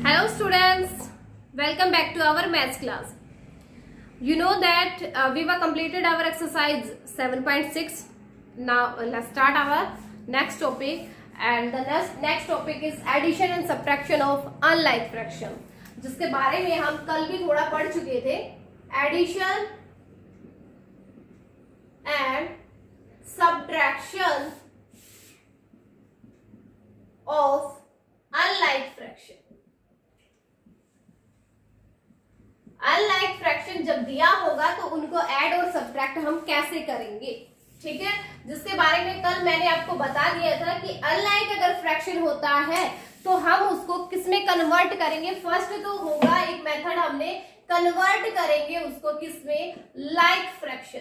Hello students, welcome back to our maths class. You know that we were completed our exercise 7.6. Now let's start our next topic, and the next topic is addition and subtraction of unlike fraction, जिसके बारे में हम कल भी थोड़ा पढ़ चुके थे. Addition and subtraction of unlike fraction. Unlike fraction जब दिया होगा तो उनको ऐड और सब्ट्रैक्ट हम कैसे करेंगे, ठीक है, जिसके बारे में कल मैंने आपको बता दिया था कि अनलाइक अगर फ्रैक्शन होता है तो हम उसको किसमें कन्वर्ट करेंगे. फर्स्ट तो होगा एक मेथड, हमने कन्वर्ट करेंगे उसको किसमें, लाइक फ्रैक्शन.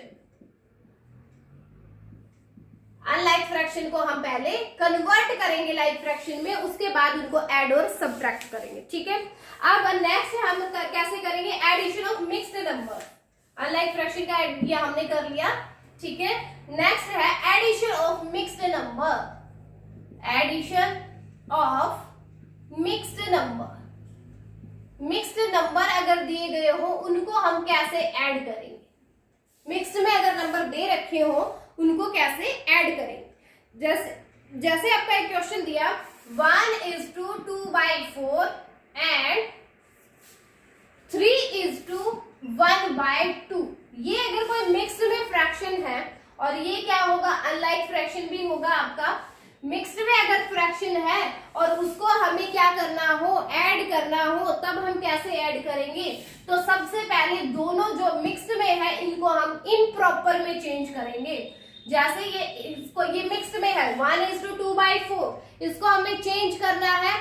अनलाइक फ्रैक्शन को हम पहले कन्वर्ट करेंगे लाइक फ्रैक्शन में, उसके बाद उनको ऐड और सब्ट्रैक्ट करेंगे, ठीक है. अब नेक्स्ट हम कैसे करेंगे, addition of mixed number. Unlike fraction का ये हमने कर लिया, ठीक है. नेक्स्ट है addition of mixed number. Addition of mixed number. Mixed number अगर दिए गए हो उनको हम कैसे ऐड करेंगे. मिक्स्ड में अगर नंबर दे रखे हो उनको कैसे ऐड करेंगे. जैसे आपका एक क्वेश्चन दिया 1:2/4 एंड 3:1/2. ये अगर कोई मिक्स्ड में फ्रैक्शन है और ये क्या होगा, अनलाइक फ्रैक्शन भी होगा आपका. मिक्स्ड में अगर फ्रैक्शन है और उसको हमें क्या करना हो, ऐड करना हो, तब हम कैसे ऐड करेंगे. तो सबसे पहले दोनों जो मिक्स्ड में है इनको हम इम्प्रॉपर में चेंज करेंगे. जैसे ये मिक्स्ड में है 1:2/4, इसको हमें चेंज करना है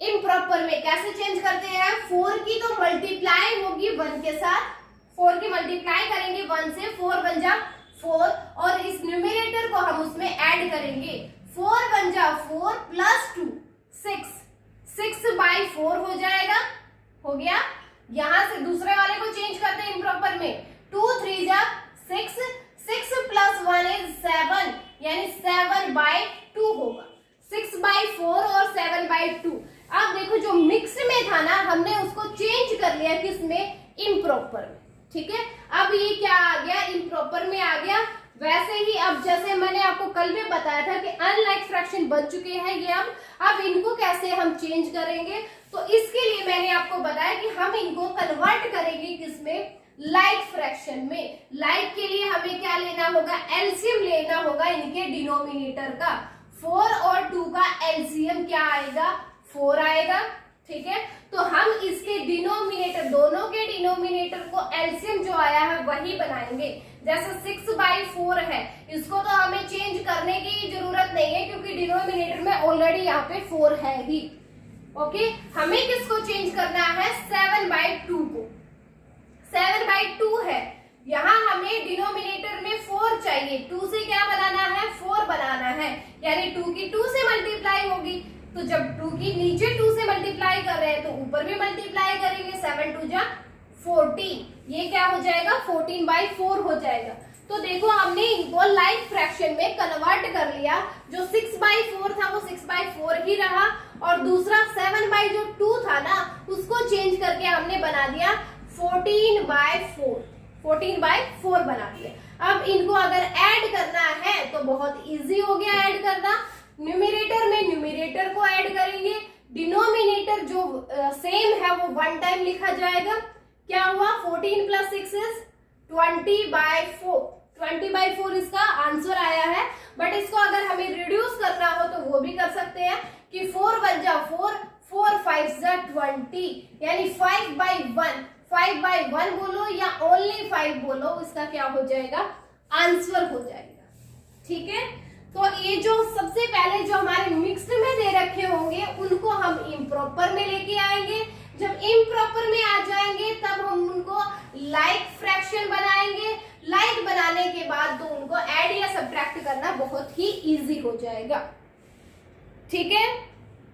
इम्प्रॉपर में. कैसे चेंज करते हैं, 4 की तो मल्टीप्लाई होगी 1 के साथ. 4 की मल्टीप्लाई करेंगे 1 से, 4 बन जा 4, और इस न्यूमरेटर को हम उसमें ऐड करेंगे. 4 बन जा 4 प्लस 2 6. 6/4 हो जाएगा. हो गया. यहां से दूसरे वाले को चेंज करते हैं इम्प्रॉपर में. 2 3 जा 6. 6 प्लस 1 इज 7, यानी 7/2 होगा. 6/4 और 7/2. अब देखो जो मिक्स में था ना, हमने उसको चेंज कर लिया किसमें, इम्प्रॉपर में, ठीक है. अब ये क्या आ गया, इम्प्रॉपर में आ गया. वैसे ही अब जैसे मैंने आपको कल भी बताया था कि अनलाइक फ्रैक्शन बन चुके हैं ये. अब इनको कैसे हम चेंज करेंगे, तो इसके लिए मैंने आपको बताया कि हम इनको कन्वर्ट करेंगे किसमें, लाइक फ्रैक्शन में. लाइक के लिए हमें क्या लेना होगा, एलसीएम लेना होगा इनके डिनोमिनेटर का. 4 और 2 का एलसीएम क्या आएगा, 4 आएगा, ठीक है. तो हम इसके डिनोमिनेटर, दोनों के डिनोमिनेटर को एलसीएम जो आया है वही बनाएंगे. जैसे 6/4 है, इसको तो हमें चेंज करने की जरूरत नहीं है क्योंकि डिनोमिनेटर में ऑलरेडी यहाँ पे 4 है ही. ओके, हमें किसको चेंज करना है, 7/2 को. 7/2 है, यहाँ हमें डिनोमिनेटर में 4 चाहिए. 2 से क्या बनाना है, 4 बनाना है, यानी 2 की 2 से मल्टीप्लाई होगी. तो जब 2 की नीचे 2 से मल्टीप्लाई कर रहे हैं तो ऊपर भी मल्टीप्लाई करेंगे. 7 2 जा 14, ये क्या हो जाएगा, 14/4 हो जाएगा. तो देखो हमने इनको लाइक फ्रैक्शन में कन्वर्ट कर लिया. जो 6/4 था वो 6/4 ही रहा, और दूसरा 7/2 था ना, उसको चेंज करके हमने बना दिया 14/4. 14/4 बना दिया. अब इनको अगर ऐड करना है तो बहुत इजी हो गया ऐड करना. न्यूमरेटर में न्यूमरेटर को ऐड करेंगे. डिनोमिनेटर जो सेम है वो 1 टाइम लिखा जाएगा. क्या हुआ, 14 प्लस 6 इज 20/4. 20/4 इसका आंसर आया है. बट इसको अगर हमें रिड्यूस करना हो तो वो भी कर सकते हैं कि 4 बन जा 4, 4 5 जा 20, यानी 5/1. 5/1 बोलो या ओनली 5 बोलो, इसका क्या हो जाएगा, आंसर हो जाएगा, ठीक है. तो ये जो सबसे पहले जो हमारे मिक्स्ड में दे रखे होंगे उनको हम इम्प्रॉपर में लेके आएंगे. जब इम्प्रॉपर में आ जाएंगे तब हम उनको लाइक फ्रैक्शन बनाएंगे. लाइक बनाने के बाद तो उनको ऐड या सब्ट्रैक्ट करना बहुत ही इजी हो जाएगा, ठीक है.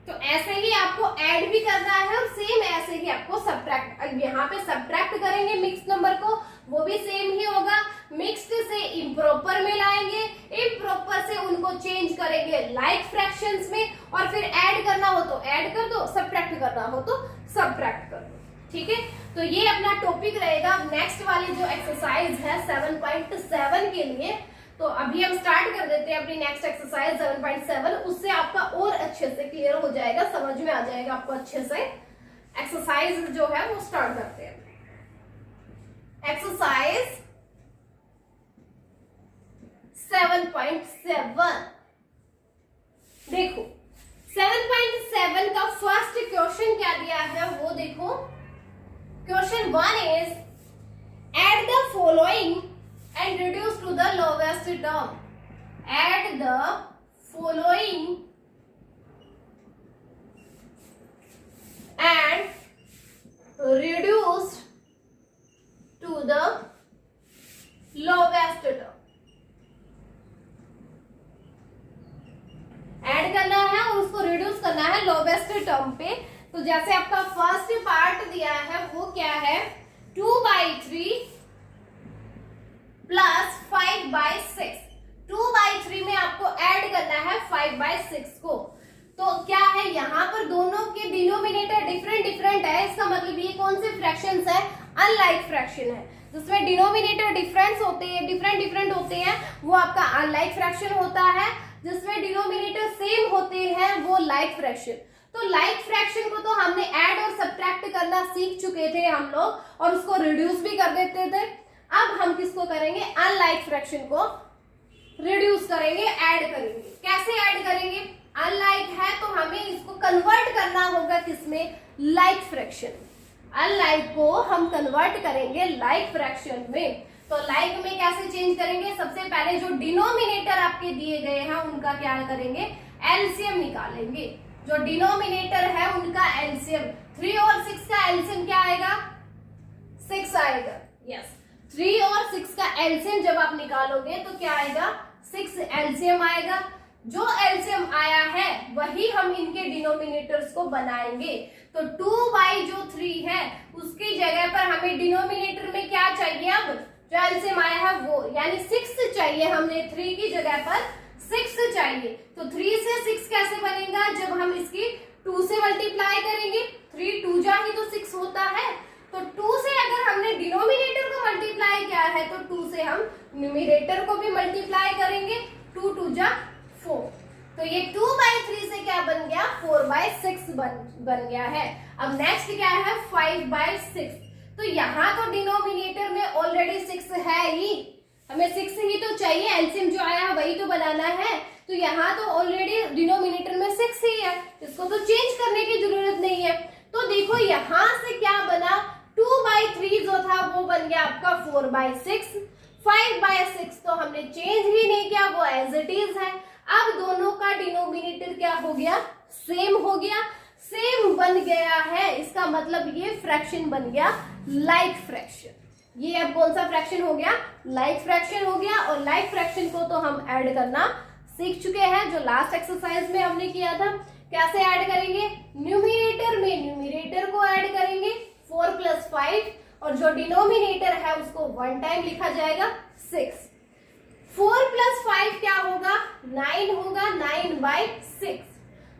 तो ऐसे ही आपको ऐड भी करना है और सेम ऐसे ही आपको सब्ट्रैक्ट. अब यहाँ पे सब्ट्रैक्ट करेंगे मिक्स्ड नंबर को, वो भी सेम ही होगा. मिक्स्ड से इम्प्रॉपर में लाएंगे, इम्प्रॉपर से उनको चेंज करेंगे करेंगे लाइक फ्रैक्शंस में, और फिर ऐड करना हो तो ऐड कर दो, सब्ट्रैक्ट करना हो तो सब्ट्रैक्ट कर दो। ठीक है, तो ये अपना टॉपिक रहेगा। नेक्स्ट वाली जो एक्सरसाइज है 7.7 के लिए, तो अभी हम स्टार्ट कर देते हैं अपनी नेक्स्ट एक्सरसाइज 7.7। उससे आपका और अच्छे से क्लियर हो जाएगा, समझ में आ जाएगा आपको अच्छे से। एक्सरसाइज जो है वो स्टार्ट करते हैं। एक्सरसाइज 7.7 देखो, 7.7 का फर्स्ट क्वेश्चन क्या दिया है वो देखो। Question 1 is add the following and reduce to the lowest term. Add the following and reduce to the lowest term. Add करना है और उसको रिड्यूस करना है लोवेस्ट टर्म पे। तो जैसे आपका फर्स्ट पार्ट दिया है वो क्या है, 2/3 प्लस 5/6। 2/3 में आपको ऐड करना है 5/6 को। तो क्या है, यहाँ पर दोनों के डिनोमिनेटर डिफरेंट डिफरेंट है, इसका मतलब ये कौन से फ्रैक्शंस है, अनलाइक फ्रैक्शन है। जिसमें डिनोमिनेटर डिफरेंस होते हैं, डिफरेंट होते हैं, वो आपका अनलाइक फ्रैक्शन होता है। जिसमें डिनोमिनेटर सेम होते हैं वो लाइक फ्रैक्शन। तो लाइक फ्रैक्शन को तो हमने ऐड और सब्ट्रैक्ट करना सीख चुके थे हम लोग, और उसको रिड्यूस भी कर देते थे। अब हम किसको करेंगे, अनलाइक फ्रैक्शन को रिड्यूस करेंगे, ऐड करेंगे। कैसे ऐड करेंगे, अनलाइक है तो हमें इसको कन्वर्ट करना होगा किसमें, लाइक फ्रैक्शन। अनलाइक को हम कन्वर्ट करेंगे लाइक फ्रैक्शन में। तो लाइक में कैसे चेंज करेंगे, सबसे पहले जो डिनोमिनेटर आपके दिए गए हैं उनका क्या करेंगे, एलसीएम निकालेंगे। जो डिनोमिनेटर है उनका एलसीएम, 3 और 6 का एलसीएम क्या आएगा, 6 आएगा। यस, 3 और 6 का एलसीएम जब आप निकालोगे तो क्या आएगा, 6 एलसीएम आएगा। जो एलसीएम आया है वही हम इनके डिनोमिनेटर्स को बनाएंगे। तो 2/3 है उसकी जगह पर हमें डिनोमिनेटर में क्या चाहिए, अब जो एलसीएम आया है वो, यानी 6 चाहिए। हमने 3 की जगह पर 6 चाहिए। तो 3 से 6 कैसे बनेगा, जब हम इसकी 2 से मल्टीप्लाई करेंगे। 3 2 जा ही तो 6 होता है। तो 2 से अगर हमने डिनोमिनेटर को मल्टीप्लाई किया है तो 2 से हम न्यूमरेटर को भी मल्टीप्लाई करेंगे। 2 2 जा 4। तो ये 2/3 से क्या बन गया, 4/6 बन गया है। अब नेक्स्ट क्या है, 5/6। तो यहाँ तो डिनोमिनेटर में ऑलरेडी 6 है ही, हमें 6 ही तो चाहिए, एलसीएम जो आया है वही तो बनाना है। तो यहाँ तो ऑलरेडी डिनोमिनेटर में 6 ही है, इसको तो चेंज करने की जरूरत नहीं है। तो देखो यहाँ से क्या बना, 2/3 जो था वो बन गया आपका 4/6। 5/6 तो हमने चेंज ही नहीं किया, वो एज इट इज है। अब दोनों का डिनोमिनेटर क्या हो गया, सेम हो गया। सेम बन गया है, इसका मतलब ये फ्रैक्शन बन गया लाइक फ्रैक्शन। ये अब कौन सा फ्रैक्शन हो गया, लाइक फ्रैक्शन हो गया। और लाइक फ्रैक्शन को तो हम ऐड करना सीख चुके हैं, जो लास्ट एक्सरसाइज में हमने किया था। कैसे ऐड करेंगे, न्यूमरेटर में न्यूमरेटर को ऐड करेंगे 4 + 5, और जो डिनोमिनेटर है उसको 1 टाइम लिखा जाएगा 6। 4 + 5 क्या होगा, 9 होगा, 9/6।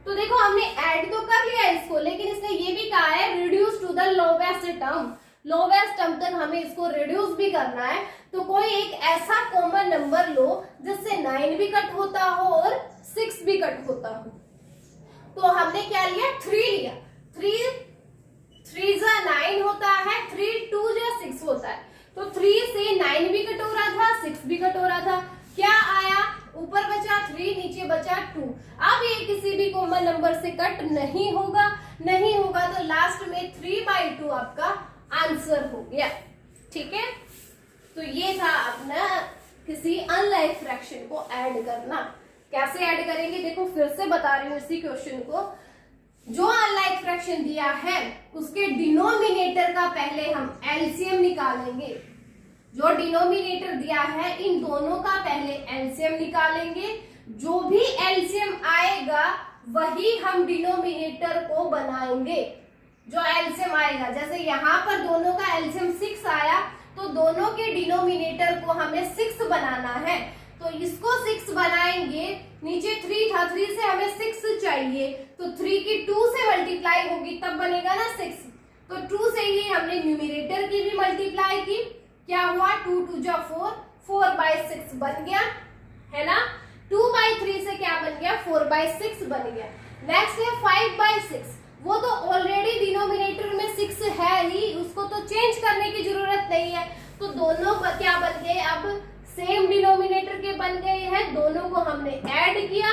तो देखो हमने ऐड तो कर लिया इसको, लेकिन इसने ये भी कहा है reduce to the lowest term. Lowest term तक हमें इसको रिड्यूस भी करना है। तो कोई एक ऐसा कॉमन नंबर लो जिससे 9 भी कट होता हो और 6 भी कट होता हो। तो हमने क्या लिया, 3 लिया। 3 जा 9 होता है, 3 2 जा 6 होता है। तो 3 से 9 भी कट हो रहा था, 6 भी कट हो रहा था। क्या आया, ऊपर बचा 3, नीचे बचा 2। अब ये किसी भी कॉमन नंबर से कट नहीं होगा, तो लास्ट में 3/2 आपका आंसर हो गया। ठीक है, तो ये था अपना किसी अनलाइक फ्रैक्शन को ऐड करना। कैसे ऐड करेंगे, देखो फिर से बता रही हूँ इसी क्वेश्चन को। जो अनलाइक फ्रैक्शन दिया है उसके डिनोमिनेटर का पहले हम एलसीएम निकालेंगे। जो डिनोमिनेटर दिया है इन दोनों का पहले एलसीएम निकालेंगे। जो भी एलसीएम आएगा वही हम डिनोमिनेटर को बनाएंगे। जो एलसीएम आएगा, जैसे यहाँ पर दोनों का एलसीएम 6 आया, तो दोनों के डिनोमिनेटर को हमें 6 बनाना है। तो इसको 6 बनाएंगे, नीचे 3 था था, 3 से हमें 6 चाहिए, तो 3 की 2 से मल्टीप्लाई होगी तब बनेगा ना 6। तो 2 से ही हमने न्यूमरेटर की भी मल्टीप्लाई की, क्या हुआ 2 2 जा 4, 4/6 बन गया, है ना। 2/3 से क्या बन गया 4/6 बन गया। नेक्स्ट है 5/6, वो तो ऑलरेडी डिनोमिनेटर में 6 है ही, उसको तो चेंज करने की जरूरत नहीं है। तो दोनों क्या बन गए, अब सेम डिनोमिनेटर के बन गए हैं, दोनों को हमने ऐड किया।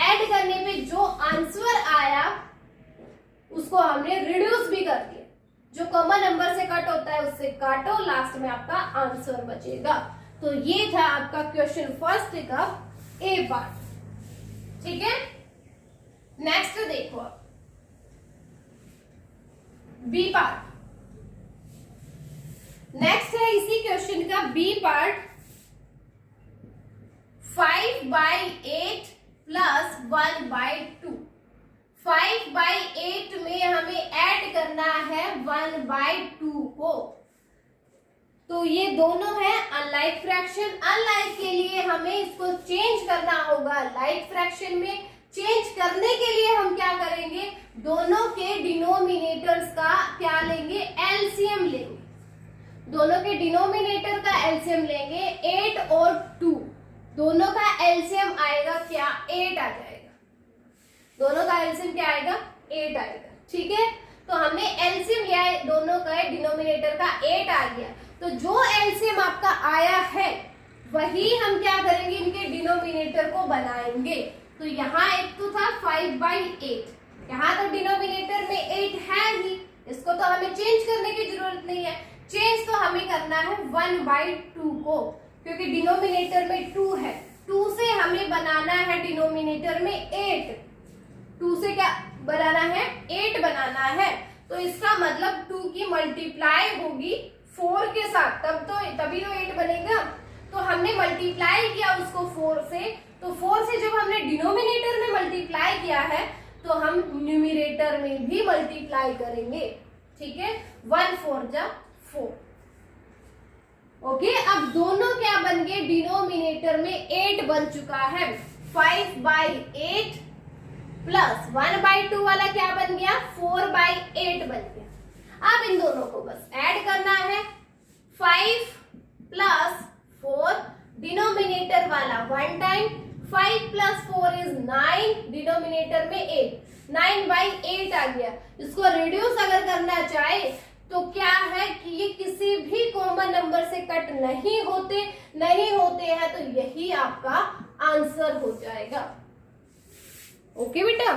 ऐड करने पे जो आंसर आया उसको हमने रिड्यूस भी कर दिया, जो कॉमन नंबर से कट होता है उससे काटो, लास्ट में आपका आंसर बचेगा। तो ये था आपका क्वेश्चन फर्स्ट का ए पार्ट, ठीक है। नेक्स्ट देखो बी पार्ट। नेक्स्ट है इसी क्वेश्चन का बी पार्ट, 5/8 प्लस 1/2। 5/8 में हमें ऐड करना है 1/2 को। तो ये दोनों है अनलाइक फ्रैक्शन। अनलाइक के लिए हमें इसको चेंज करना होगा लाइक फ्रैक्शन में। चेंज करने के लिए हम क्या करेंगे, दोनों के डिनोमिनेटर्स का क्या लेंगे, एलसीएम लेंगे। दोनों के डिनोमिनेटर का एलसीएम लेंगे, 8 और 2, दोनों का एलसीएम आएगा क्या, 8 आ जाएगा। दोनों का एलसीएम क्या आएगा, 8 आएगा, ठीक है। तो हमने एलसीएम लिया है, दोनों का डिनोमिनेटर का 8 आ गया। तो जो एलसीएम आपका आया है वही हम क्या करेंगे, इनके डिनोमिनेटर को बनाएंगे। तो यहाँ एक तो था 5/8, यहाँ तो डिनोमिनेटर में 8 है ही, इसको तो हमें चेंज करने की जरूरत नहीं है। चेंज तो हमें करना है 1/2 को, क्योंकि डिनोमिनेटर में 2 है। 2 से हमें बनाना है डिनोमिनेटर में 8। 2 से क्या बनाना है, 8 बनाना है। तो इसका मतलब 2 की मल्टीप्लाई होगी 4 के साथ, तभी तो 8 बनेगा। तो हमने मल्टीप्लाई किया उसको 4 से, तो 4 से जब हमने डिनोमिनेटर में मल्टीप्लाई किया है तो हम न्यूमरेटर में भी मल्टीप्लाई करेंगे, ठीक है। 1 4 जा 4। ओके, अब दोनों क्या बन गए, डिनोमिनेटर में 8 बन चुका है। 5/8 प्लस 1/2 वाला क्या बन गया, 4/8 बन गया। अब इन दोनों को बस ऐड करना है। 5 प्लस 4, डिनोमिनेटर वाला 1 टाइम, 5 प्लस 4 इज 9, डिनोमिनेटर में 8, 9/8 आ गया। इसको रिड्यूस अगर करना चाहे तो क्या है कि ये किसी भी कॉमन नंबर से कट नहीं होते हैं, तो यही आपका आंसर हो जाएगा। ओके बेटा,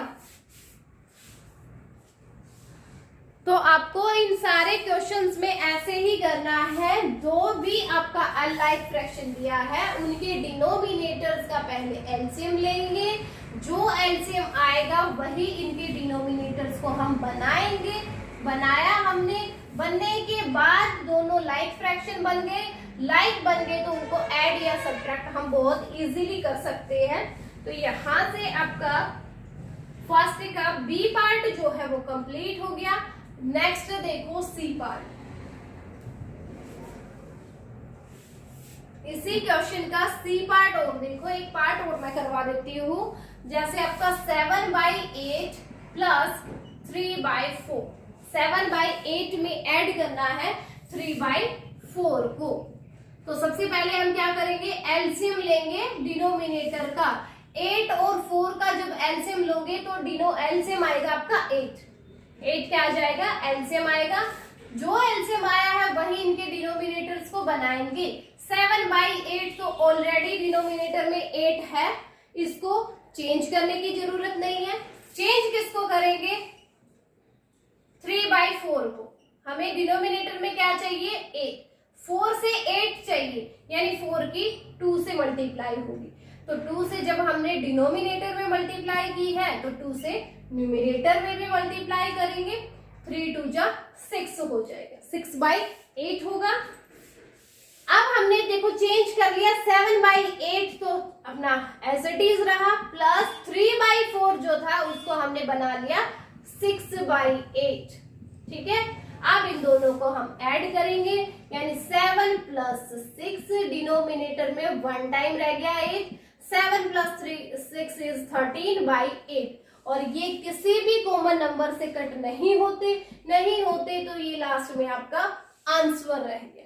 तो आपको इन सारे क्वेश्चंस में ऐसे ही करना है। जो भी आपका अनलाइक फ्रैक्शन दिया है उनके डिनोमिनेटर्स का पहले एलसीएम लेंगे, जो एलसीएम आएगा वही इनके डिनोमिनेटर्स को हम बनाएंगे। बनाया हमने, बनने के बाद दोनों लाइक फ्रैक्शन बन गए। लाइक बन गए तो उनको ऐड या सब्ट्रैक्ट हम बहुत इजीली कर सकते हैं। तो यहां से आपका फर्स्ट का बी पार्ट जो है वो कंप्लीट हो गया। नेक्स्ट देखो सी पार्ट। इसी क्वेश्चन का सी पार्ट और देखो, एक पार्ट और मैं करवा देती हूँ। जैसे आपका 7/8 प्लस 3/4, 7/8 में ऐड करना है 3/4 को। तो सबसे पहले हम क्या करेंगे, एलसीएम लेंगे डिनोमिनेटर का। 8 और 4 का जब एलसीएम लोगे तो एलसीएम आएगा आपका 8 क्या आ जाएगा, एलसीएम आएगा। जो एलसीएम आया है वही इनके डिनोमिनेटर्स को बनाएंगे। 7/8 तो ऑलरेडी डिनोमिनेटर में 8 है, इसको चेंज करने की जरूरत नहीं है। चेंज किसको करेंगे, 3/4 को। हमें डिनोमिनेटर में क्या चाहिए, 8। 4 से 8 चाहिए, यानी 4 की 2 से मल्टीप्लाई होगी। तो 2 से जब हमने डिनोमिनेटर में मल्टीप्लाई की है तो 2 से न्यूमरेटर में भी मल्टीप्लाई करेंगे। 3 2 जा 6 हो जाएगा, 6/8 होगा। अब हमने देखो चेंज कर लिया, 7/8 तो अपना एज इट इज रहा, प्लस 3/4 जो था उसको हमने बना लिया 6/8, ठीक है। अब इन दोनों को हम ऐड करेंगे, यानी 7 + 6, डिनोमिनेटर में 1 टाइम रह गया 8, 7 + 3 6 इज 13/8 और ये किसी भी कॉमन नंबर से कट नहीं होते तो ये लास्ट में आपका आंसर रह गया।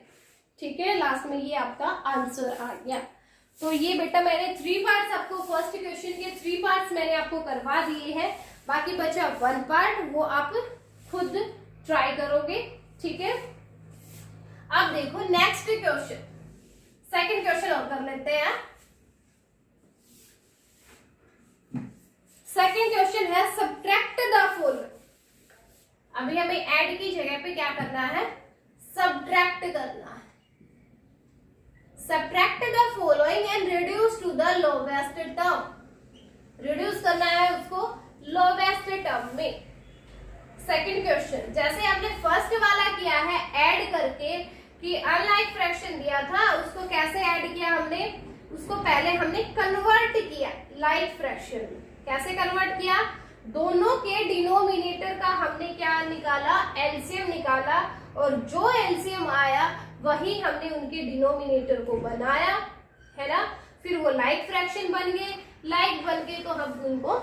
ठीक है, लास्ट में ये आपका आंसर आ गया। तो ये बेटा मैंने 3 पार्ट्स आपको फर्स्ट क्वेश्चन के 3 पार्ट्स मैंने आपको करवा दिए हैं, बाकी बचा 1 पार्ट, वो आप खुद ट्राई करोगे। ठीक है, अब देखो नेक्स्ट क्वेश्चन, सेकंड क्वेश्चन और कर लेते हैं। सेकंड क्वेश्चन है सब्ट्रैक्ट द फॉलोइंग। अभी हमें ऐड की जगह पे क्या करना है, सब्ट्रैक्ट करना है। Subtract the following and reduce to the lowest term. Reduce करना है उसको लोवेस्ट टर्म में। सेकंड क्वेश्चन, जैसे आपने फर्स्ट वाला किया है ऐड करके कि अनलाइक फ्रैक्शन दिया था, उसको कैसे ऐड किया हमने, उसको पहले हमने कन्वर्ट किया लाइक फ्रैक्शन में। कैसे कन्वर्ट किया, दोनों के डिनोमिनेटर का हमने क्या निकाला, एलसीएम निकाला, और जो एलसीएम आया वही हमने उनके डिनोमिनेटर को बनाया, है ना। फिर वो लाइक फ्रैक्शन बन गए, लाइक बन गए तो हम उनको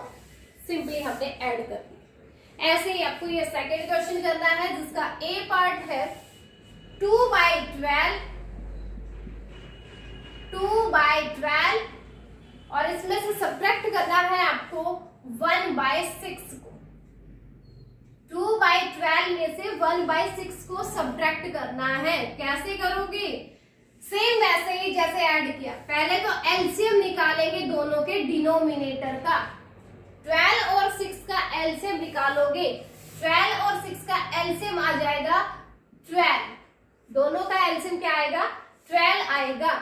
सिंपली हमने ऐड कर दिया। ऐसे ही आपको ये सेकंड क्वेश्चन करना है जिसका ए पार्ट है 2/12 और इसमें से सब्ट्रैक्ट करना है आपको 1/6 को। 2/12 में से 1/6 को सब्ट्रैक्ट करना है। कैसे करोगे, सेम वैसे ही जैसे ऐड किया। पहले तो एलसीएम निकालेंगे दोनों के डिनोमिनेटर का। 12 और 6 का एलसीएम निकालोगे, 12 और 6 का एलसीएम आ जाएगा 12। दोनों का एलसीएम क्या आएगा, 12 आएगा।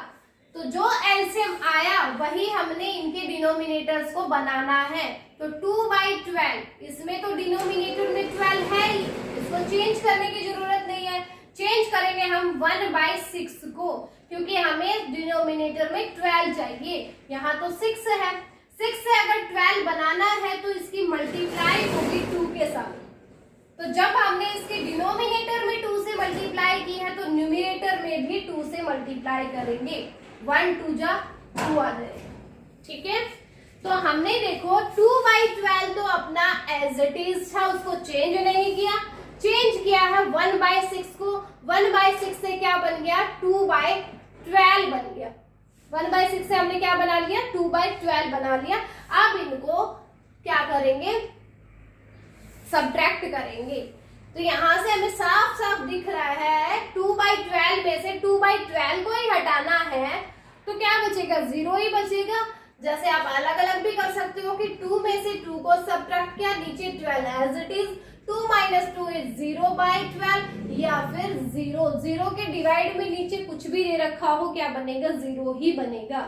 तो जो एलसीएम आया वही हमने इनके डिनोमिनेटर्स को बनाना है। तो 2/12, इसमें तो डिनोमिनेटर में 12 है ही, इसको चेंज करने की जरूरत नहीं है। चेंज करेंगे हम 1/6 को, क्योंकि हमें डिनोमिनेटर में 12 चाहिए। यहाँ तो 6 है, 6 से अगर 12 बनाना है तो इसकी मल्टीप्लाई होगी 2 के साथ। तो जब हमने इसके डिनोमिनेटर में 2 से मल्टीप्लाई की है तो न्यूमरेटर में भी 2 से मल्टीप्लाई करेंगे। 1 2 जा 2 आ जाएगा। ठीक है, तो हमने देखो 2/12 तो अपना एज इट इज था, उसको चेंज नहीं किया। चेंज किया है 1/6 को। 1/6 से क्या बन गया, 2/12 बन गया। 1/6 से हमने क्या बना लिया, 2/12 बना लिया। अब इनको क्या करेंगे, सब्ट्रैक्ट करेंगे। तो यहां से हमें साफ साफ दिख रहा है 2/12 में से 2/12 को ही हटाना है तो क्या बचेगा, 0 ही बचेगा। जैसे आप अलग अलग भी कर सकते हो कि 2 में से 2 को सब्ट्रैक्ट किया, नीचे 12 एज इट इज, 2 - 2 इज 0/12, या फिर 0 के डिवाइड में नीचे कुछ भी दे रखा हो, क्या बनेगा, 0 ही बनेगा।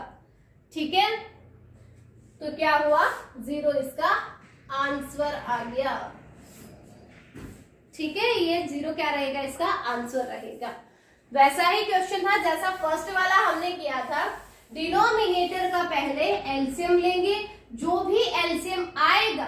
ठीक है, तो क्या हुआ, 0 इसका आंसर आ गया। ठीक है, ये 0 क्या रहेगा, इसका आंसर रहेगा। वैसा ही क्वेश्चन था जैसा फर्स्ट वाला हमने किया था। डिनोमिनेटर का पहले एलसीएम लेंगे, जो भी एलसीएम आएगा,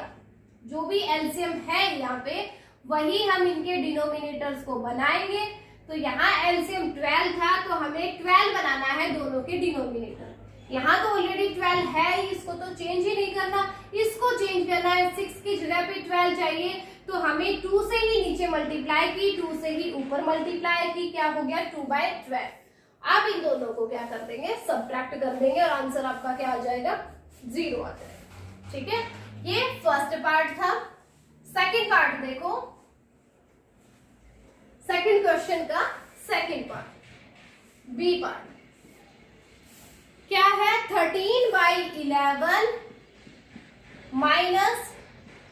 जो भी एलसीएम है यहाँ पे, वही हम इनके डिनोमिनेटर्स को बनाएंगे। तो यहाँ एलसीएम 12 था तो हमें 12 बनाना है दोनों के डिनोमिनेटर। यहाँ तो ऑलरेडी 12 है, इसको तो चेंज ही नहीं करना, इसको चेंज करना है। 6 की जगह पे 12 चाहिए तो हमें 2 से ही नीचे मल्टीप्लाई की, 2 से ही ऊपर मल्टीप्लाई की, क्या हो गया, 2/12। अब इन दोनों को क्या कर देंगे, सब्ट्रैक्ट कर देंगे और आंसर आपका क्या आ जाएगा, 0 आ जाएगा। ठीक है, ये फर्स्ट पार्ट था। सेकंड पार्ट देखो, सेकंड क्वेश्चन का सेकंड पार्ट, बी पार्ट क्या है, 13/11 माइनस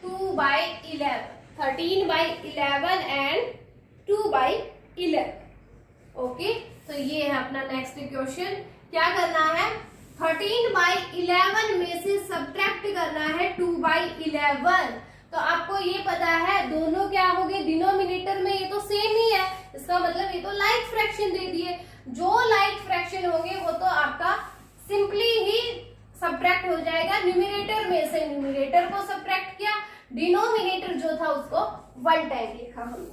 2/11, 13/11 एंड 2/11। ओके, तो ये है अपना नेक्स्ट क्वेश्चन। क्या करना है, 13/11 में से सब्ट्रैक्ट करना है 2/11। तो आपको ये पता है दोनों क्या हो गए, डिनोमिनेटर में ये तो सेम ही है, इसका मतलब ये तो लाइक फ्रैक्शन दे दिए। जो लाइक फ्रैक्शन होंगे वो तो आपका सिंपली ही सब्ट्रैक्ट हो जाएगा। न्यूमरेटर में से न्यूमरेटर को सब्ट्रैक्ट किया, डिनोमिनेटर जो था उसको 1 टाइम लिखा हमने,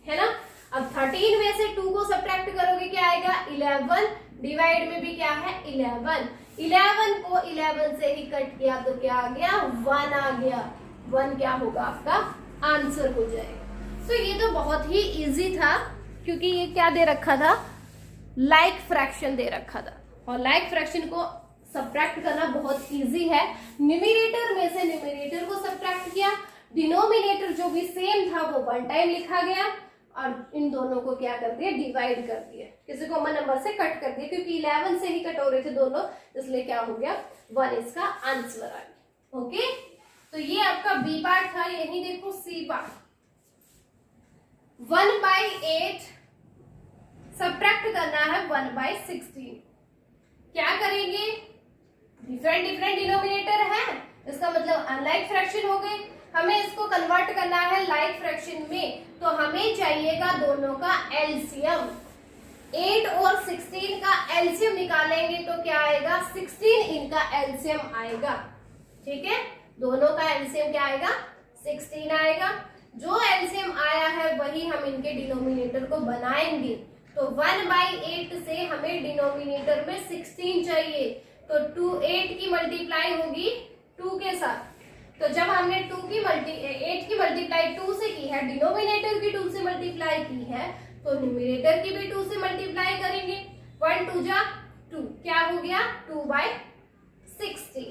है ना। अब 13 में से 2 को सब्ट्रैक्ट करोगे क्या आएगा, 11, डिवाइड में भी क्या है, 11। 11 को 11 से ही कट किया तो क्या आ गया, 1 आ गया। 1 क्या होगा आपका आंसर हो जाएगा। तो ये तो बहुत ही इजी था, क्योंकि ये क्या दे रखा था, लाइक फ्रैक्शन दे रखा था, और लाइक फ्रैक्शन को सब्ट्रैक्ट करना बहुत इजी है। न्यूमरेटर में से न्यूमरेटर को सब्ट्रैक्ट किया, डिनोमिनेटर जो भी सेम था वो 1 टाइम लिखा गया, और इन दोनों को क्या कर दिया, डिवाइड कर दिया, किसी कॉमन नंबर से कट कर दिया, क्योंकि 11 से ही कट हो रहे थे दोनों, इसलिए क्या हो गया, 1 इसका आंसर आ गया। ओके, तो ये आपका बी पार्ट था। यही देखो सी पार्ट, 1/8 सब्ट्रैक्ट करना है 1/16। क्या करेंगे, डिफरेंट डिनोमिनेटर है, इसका मतलब अनलाइक फ्रैक्शन हो गए, हमें इसको कन्वर्ट करना है लाइक फ्रैक्शन में, तो हमें चाहिएगा दोनों का एलसीएम। 8 और 16 का एलसीएम निकालेंगे तो क्या आएगा, 16 इनका एलसीएम आएगा। ठीक है, दोनों का एलसीएम क्या आएगा, 16 आएगा। जो एलसीएम आया है वही हम इनके डिनोमिनेटर को बनाएंगे। तो 1/8 से हमें डिनोमिनेटर में 16 चाहिए, तो 8 की मल्टीप्लाई होगी 2 के साथ। तो जब हमने 8 की मल्टीप्लाई 2 से की है, डिनोमिनेटर की 2 से मल्टीप्लाई की है, तो न्यूमरेटर की भी 2 से मल्टीप्लाई करेंगे। 1 2 जा 2, क्या हो गया, 2/16।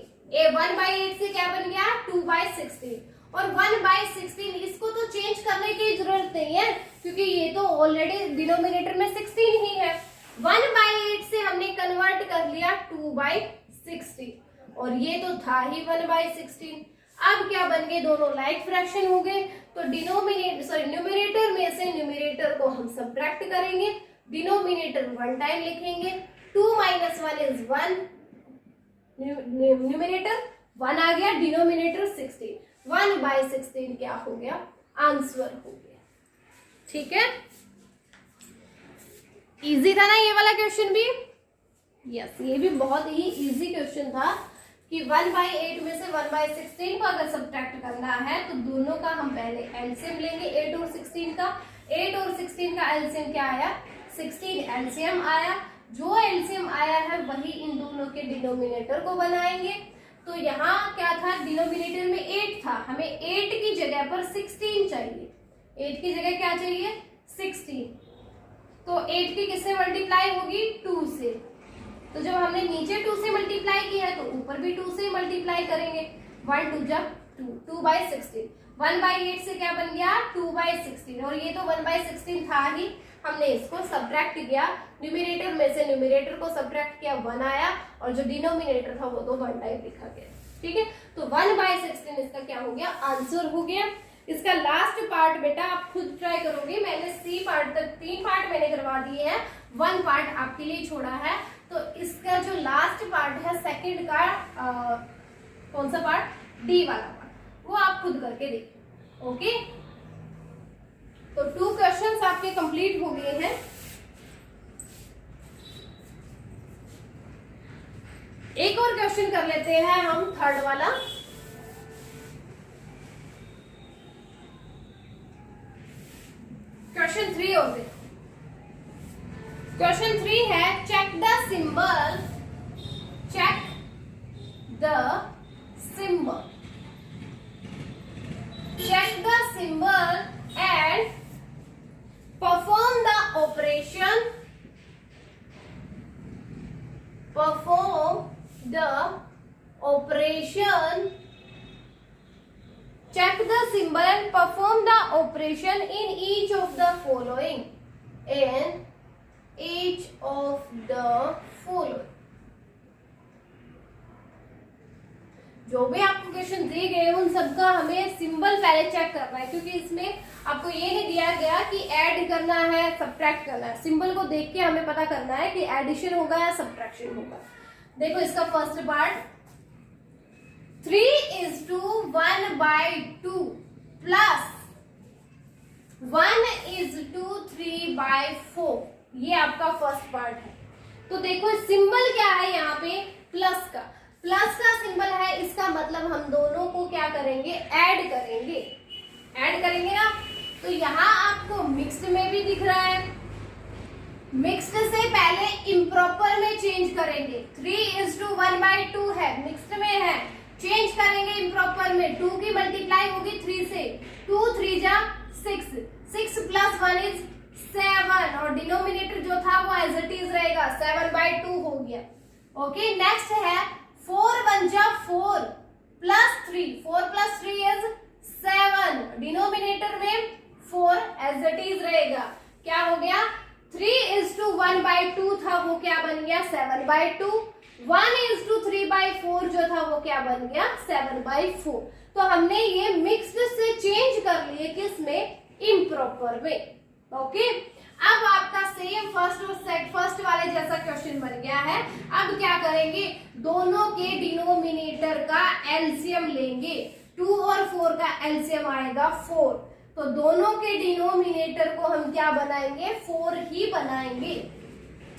1/8 से क्या बन गया, 2/16। और 1/16 इसको तो चेंज करने की जरूरत नहीं है, क्योंकि ये तो ऑलरेडी डिनोमिनेटर में 16 ही है। 1/8 से हमने कन्वर्ट कर लिया 2/16, और ये तो था ही 1/16। अब क्या बन गए, दोनों लाइक फ्रैक्शन हो गए, तो न्यूमरेटर में से न्यूमरेटर को हम सब्ट्रैक्ट करेंगे, डिनोमिनेटर 1 टाइम लिखेंगे, 2 - 1 इज 1, न्यूमरेटर 1 आ गया, डिनोमिनेटर 16, 1/16 क्या हो गया, आंसर हो गया। ठीक है, इजी था ना ये वाला क्वेश्चन भी, यस ये भी बहुत ही इजी क्वेश्चन था कि 1/8 में से 1/16 को अगर सब्ट्रैक्ट करना है तो दोनों का हम पहले एलसीएम लेंगे, 8 और 16 का। 8 और 16 का एलसीएम क्या आया, 16 एलसीएम आया। जो एलसीएम आया है वही इन दोनों के डिनोमिनेटर को बनाएंगे। तो यहाँ क्या था, डिनोमिनेटर में 8 था, हमें 8 की जगह पर 16 चाहिए। 8 की जगह क्या चाहिए, 16। तो 8 की किससे मल्टीप्लाई होगी, 2 से। तो जब हमने नीचे 2 से मल्टीप्लाई किया है तो ऊपर भी 2 से मल्टीप्लाई करेंगे। 1 2 जा 2, 2/16। 1/8 से क्या बन गया, 2/16, और ये तो 1/16 था ही, हमने इसको सब्ट्रैक्ट किया, न्यूमरेटर में से न्यूमरेटर को सब्ट्रैक्ट किया, 1 आया, और जो डिनोमिनेटर था वो तो 1 टाइप लिखा गया। ठीक है, तो 1/16 इसका क्या हो गया, आंसर हो गया। इसका लास्ट पार्ट बेटा आप खुद ट्राई करोगे, मैंने सी पार्ट तक 3 पार्ट मैंने करवा दिए हैं, 1 पार्ट आपके लिए छोड़ा है। तो इसका जो लास्ट पार्ट है सेकंड का कौन सा पार्ट, डी वाला पार्ट, वो आप खुद करके देखिए। ओके, तो 2 क्वेश्चंस आपके कंप्लीट हो गए हैं। एक और क्वेश्चन कर लेते हैं हम, थर्ड वाला। क्वेश्चन 3 हो गए। क्वेश्चन 3 है, check the symbol and perform the operation check the symbol and perform the operation in each of the following. जो भी आपको क्वेश्चन दिए गए उन सबका हमें सिंबल पहले चेक करना है, क्योंकि इसमें आपको ये नहीं दिया गया कि ऐड करना है सब्ट्रैक्ट करना है। सिंबल को देख के हमें पता करना है कि एडिशन होगा या सब्ट्रैक्शन होगा। देखो इसका फर्स्ट पार्ट, 3:1/2 प्लस 1:3/4, ये आपका फर्स्ट पार्ट है। तो देखो सिंबल क्या है यहाँ पे, प्लस का सिंबल है, इसका मतलब हम दोनों को क्या करेंगे, ऐड करेंगे ना। तो यहाँ आपको मिक्स्ड में भी दिख रहा है, मिक्स्ड से पहले इम्प्रॉपर में चेंज करेंगे। 3:1/2 है, मिक्स्ड में है, चेंज करेंगे इम्प्रॉपर में। 2 की मल्टीप्लाई होगी 3 से, 2 3 जा 6, 6 + 1 इज 7 और डिनोमिनेटर जो था वो एज इट इज रहेगा, 7/2 हो गया। ओके, नेक्स्ट है 4 1 जा 4 + 3, 4 + 3 इज 7, डिनोमिनेटर में 4 एज इट इज रहेगा। क्या हो गया, 3:1/2 था वो क्या बन गया, 7/2। 1:3/4 जो था वो क्या बन गया, 7/4। तो हमने ये मिक्स्ड से चेंज कर लिए किसमें, इम्प्रॉपर में। ओके, अब आपका सेम फर्स्ट वाले जैसा क्वेश्चन बन गया है। अब क्या करेंगे, दोनों के डिनोमिनेटर का एलसीएम लेंगे। 2 और 4 का एलसीएम आएगा 4, तो दोनों के डिनोमिनेटर को हम क्या बनाएंगे, 4 ही बनाएंगे।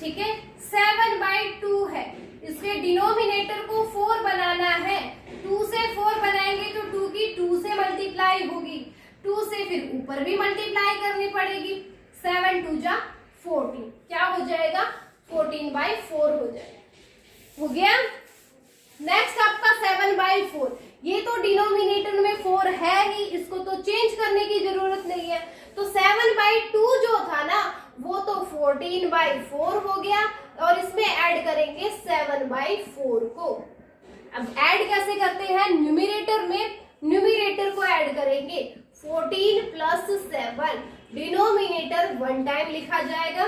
ठीक है, 7/2 है, इसके डिनोमिनेटर को 4 बनाना है। 2 से 4 बनाएंगे तो 2 की 2 से मल्टीप्लाई होगी, 2 से फिर ऊपर भी मल्टीप्लाई करनी पड़ेगी। 7 2 जा 14, क्या हो जाएगा, 14/4 हो जाएगा। हो गया। नेक्स्ट आपका 7/4, ये तो डिनोमिनेटर में 4 है ही, इसको तो चेंज करने की जरूरत नहीं है। तो 7/2 जो था ना वो तो 14/4 हो गया और इसमें ऐड करेंगे 7/4 को। अब ऐड कैसे करते हैं, न्यूमरेटर में न्यूमरेटर को ऐड करेंगे, 14 + 7, डिनोमिनेटर 1 टाइम लिखा जाएगा।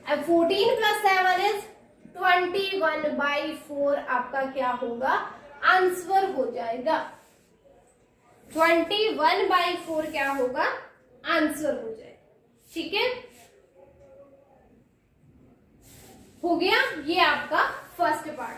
अब 14 + 7 इज 21/4 आपका क्या होगा, आंसर हो जाएगा। 21/4 क्या होगा, आंसर हो जाएगा। ठीक है, हो गया ये आपका फर्स्ट पार्ट।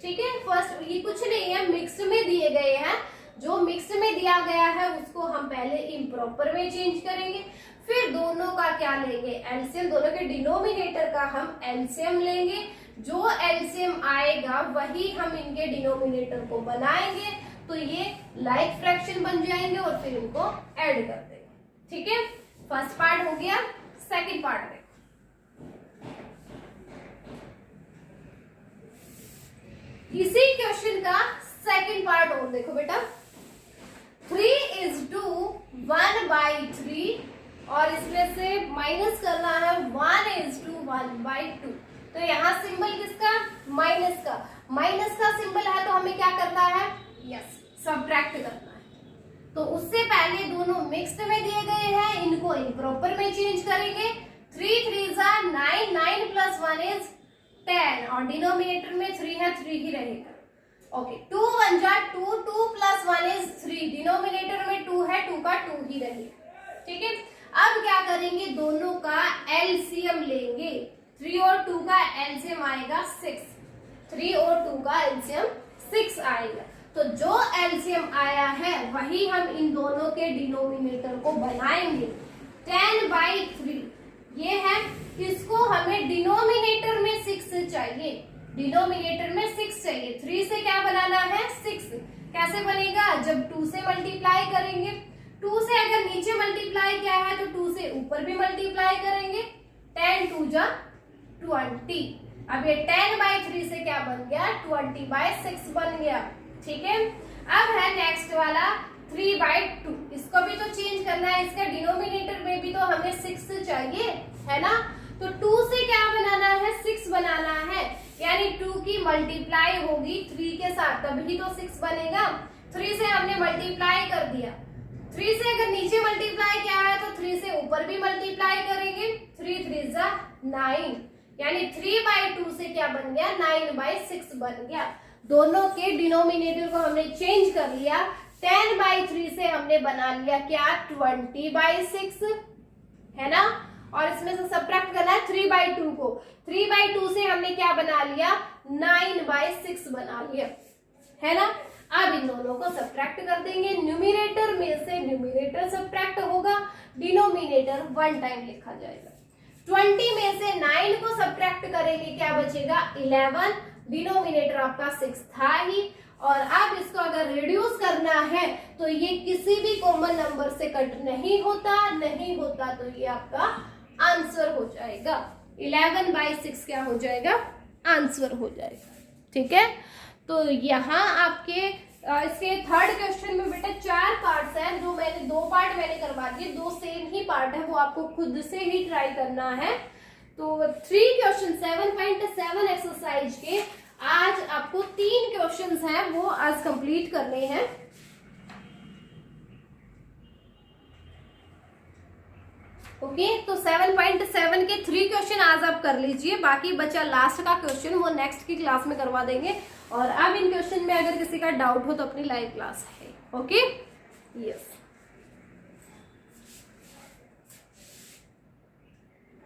ठीक है, फर्स्ट ये कुछ नहीं है, मिक्स्ड में दिए गए हैं, जो मिक्स्ड में दिया गया है उसको हम पहले इम्प्रॉपर में चेंज करेंगे, फिर दोनों का क्या लेंगे, एलसीएम, दोनों के डिनोमिनेटर का हम एलसीएम लेंगे। जो एलसीएम आएगा वही हम इनके डिनोमिनेटर को बनाएंगे, तो ये लाइक फ्रैक्शन बन जाएंगे और फिर इनको ऐड कर देंगे। ठीक है, फर्स्ट पार्ट हो गया। सेकंड पार्ट देखो, इसी क्वेश्चन का सेकंड पार्ट और देखो बेटा। 3:1/3 और इसमें से माइनस करना है 1:1/2। तो यहाँ सिंबल किसका, माइनस का। माइनस का सिंबल है तो हमें क्या करना है, यस, सब्ट्रैक्ट करना है। तो उससे पहले दोनों मिक्स्ड में दिए गए हैं, इनको इम्प्रॉपर में चेंज करेंगे। 3 3 जा 9, 9 + 1 इज 10 और डिनोमिनेटर में 3 है, 3 ही रहेगा। ओके, 2 1 जा 2, 2 + 1 इज 3, डिनोमिनेटर में 2 है, 2 का 2 ही रहेगा। ठीक है, अब क्या करेंगे, दोनों का एलसीएम लेंगे। 3 और 2 का एलसीएम आएगा 6, 3 और 2 का एलसीएम 6 आएगा। तो जो एलसीएम आया है वही हम इन दोनों के डिनोमिनेटर को बनाएंगे। 10/3 ये है, इसको हमें डिनोमिनेटर में 6 चाहिए, डिनोमिनेटर में 6 चाहिए। 3 से क्या बनाना है, 6। कैसे बनेगा, जब 2 से मल्टीप्लाई करेंगे, 2 से अगर नीचे मल्टीप्लाई किया है तो 2 से ऊपर भी मल्टीप्लाई करेंगे। 10 2 जा 20। अब ये 10/3 से क्या बन गया, 20/6 बन गया। ठीक है, अब है नेक्स्ट वाला 3/2, इसको भी तो चेंज करना है, इसका डिनोमिनेटर में भी तो हमें 6 चाहिए, है ना। तो 2 से क्या बनाना है, 6 बनाना है, यानी 2 की मल्टीप्लाई होगी 3 के साथ, तभी तो 6 बनेगा। 3 से हमने मल्टीप्लाई कर दिया, 3 से अगर नीचे मल्टीप्लाई किया है तो 3 से ऊपर भी मल्टीप्लाई करेंगे। 3 3 जा 9, यानी 3/2 से क्या बन गया, 9/6 बन गया। दोनों के डिनोमिनेटर को हमने चेंज कर लिया। 10/3 से हमने बना लिया क्या, 20/6, है ना। और इसमें से सब्ट्रैक्ट करना है 3/2 को। 3/2 से हमने क्या बना लिया, 9/6 बना लिया, है ना। अब इन दोनों को सब्ट्रैक्ट कर देंगे, न्यूमरेटर में से न्यूमरेटर सब्ट्रैक्ट होगा, डिनोमिनेटर 1 टाइम लिखा जाएगा। 20 में से 9 को सब्ट्रैक्ट करेंगे, क्या बचेगा, 11, डिनोमिनेटर आपका 6 था ही। और अब इसको अगर रिड्यूस करना है तो ये किसी भी कॉमन नंबर से कट नहीं होता तो ये आपका आंसर हो जाएगा। 11/6 क्या हो जाएगा, आंसर हो जाएगा। ठीक है, तो यहाँ आपके इसके थर्ड क्वेश्चन में बेटा 4 पार्ट्स हैं, जो मैंने 2 पार्ट मैंने करवा दिए, 2 सेम ही पार्ट है, वो आपको खुद से ही ट्राई करना है। तो 3 क्वेश्चन 7.7 एक्सरसाइज के आज आपको 3 क्वेश्चंस हैं, वो आज कंप्लीट करने हैं। ओके, तो 7.7 के 3 क्वेश्चन आज आप कर लीजिए, बाकी बचा लास्ट का क्वेश्चन, वो नेक्स्ट की क्लास में करवा देंगे। और अब इन क्वेश्चन में अगर किसी का डाउट हो तो अपनी लाइव क्लास है। Okay, yes.